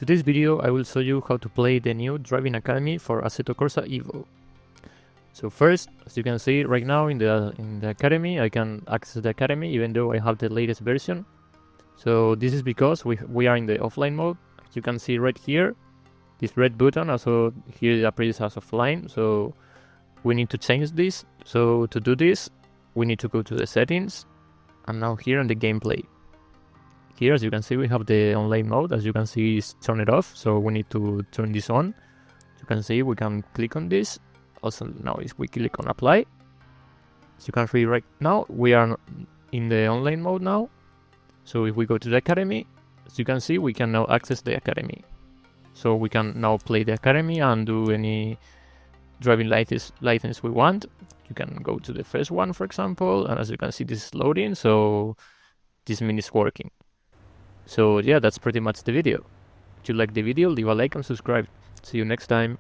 Today's video I will show you how to play the new driving academy for Assetto Corsa Evo. So first, as you can see right now in the academy, I can access the academy even though I have the latest version. So this is because we are in the offline mode. As you can see right here, this red button, also here it appears as offline, so we need to change this. So to do this, we need to go to the settings, and now here on the gameplay. Here, as you can see, we have the online mode. As you can see, it's turned off, so we need to turn this on. As you can see, we can click on this. Also, now if we click on apply, as you can see right now, we are in the online mode now. So if we go to the academy, as you can see, we can now access the academy. So we can now play the academy and do any driving license we want. You can go to the first one, for example, and as you can see, this is loading, so this means it's working. So yeah, that's pretty much the video. If you like the video, leave a like and subscribe. See you next time.